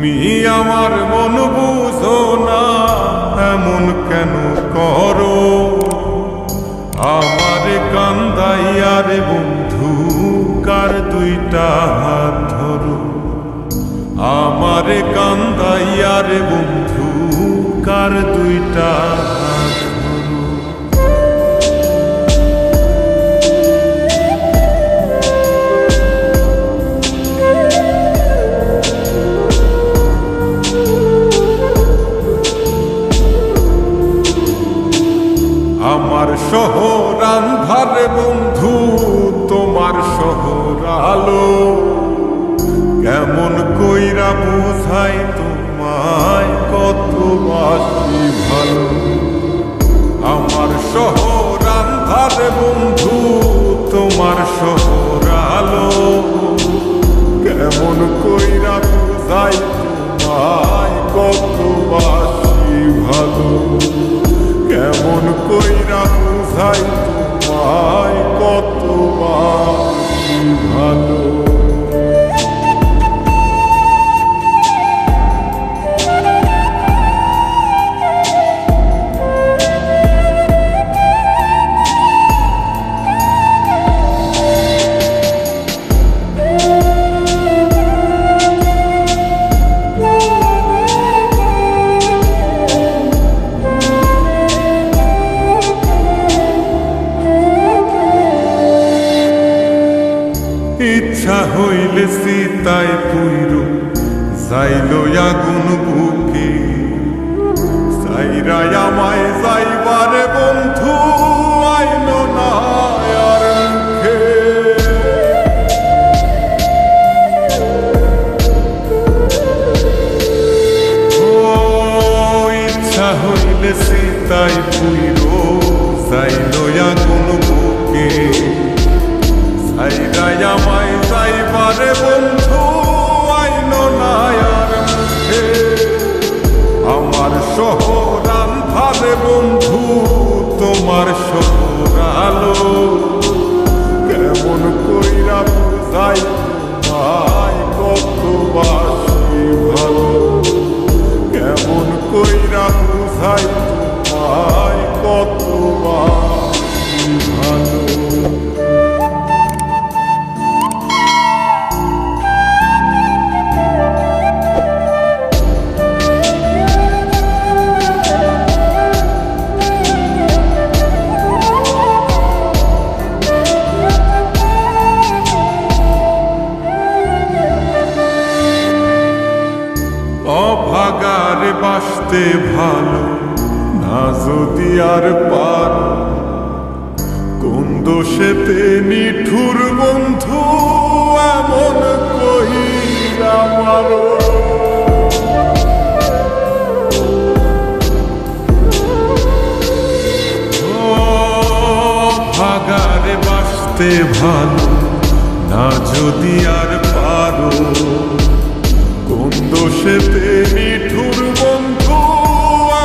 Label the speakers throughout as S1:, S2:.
S1: তুমি আমার মন বুঝো না, এমন কেন করো? আমারে কান্দাইয়া রে বন্ধু, কার দুইটা হাত ধরো। আমারে কান্দাইয়া রে বন্ধু, কার দুইটা হাত ধরো। আমার শহর আন্ধারে বন্ধু, তোমার শহর আলো। কেমন কইরা বুঝাই তোমায়, কত বাসি ভালো। আমার শহর আন্ধারে বন্ধু, তোমার শহর আলো। কেমন কইরা বুঝাই তোমায়, কত বাসি ভালো। কেমন কইরা বুঝাই তোমায়, কত বাসি ভালো। ইচ্ছা হইলে সীতায় পুইর যাইল আগুন বুকে। সাইরাই আমায় যাইবারে বন্ধু, আইল না আর মুখে। ও ইচ্ছা হইলে সীতায় পুইর যাইল আগুন বুকে। সাইরাই আমায় যাইবারে বন্ধু, আইল না আর মুখে। আমার শহর আন্ধারে বন্ধু, তোমার শহর আলো। কেমন কইরা বুঝাই তোমায়, কত বাসি ভালো। কেমন কইরা বুঝাই তোমায়, কত বাসি ভালো। অভাগারে বাসতে ভালো না যদি আর পার। কোন দোষেতে নিঠুর বন্ধু, এমন কইরা মারো। অভাগারে বাসতে ভালো না যদি আর পারো। কোন দোষেতে নিঠুর বন্ধু,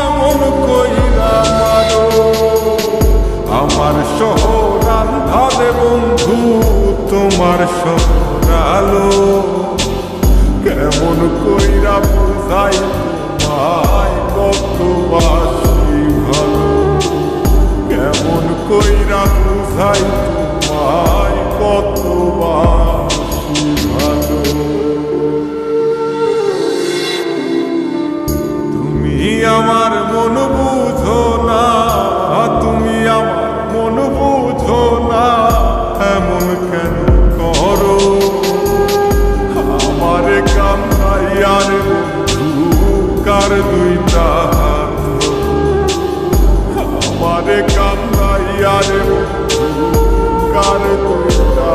S1: এমন কইরা মারো। আমার শহর আন্ধারে বন্ধু, তোমার শহর আলো। কেমন কইরা বুঝাই তোমায়, কত বাসি ভালো। কেমন কইরা বুঝাই তোমায়, কত বাসি ভালো। আমার মন বুঝো না, তুমি আমার মন বুঝো না, এমন কেন করো? আমারে কান্দাইয়া রে বন্ধু, কার দুইটা হাত ধরো। আমারে কান্দাইয়া রে বন্ধু, কার দুইটা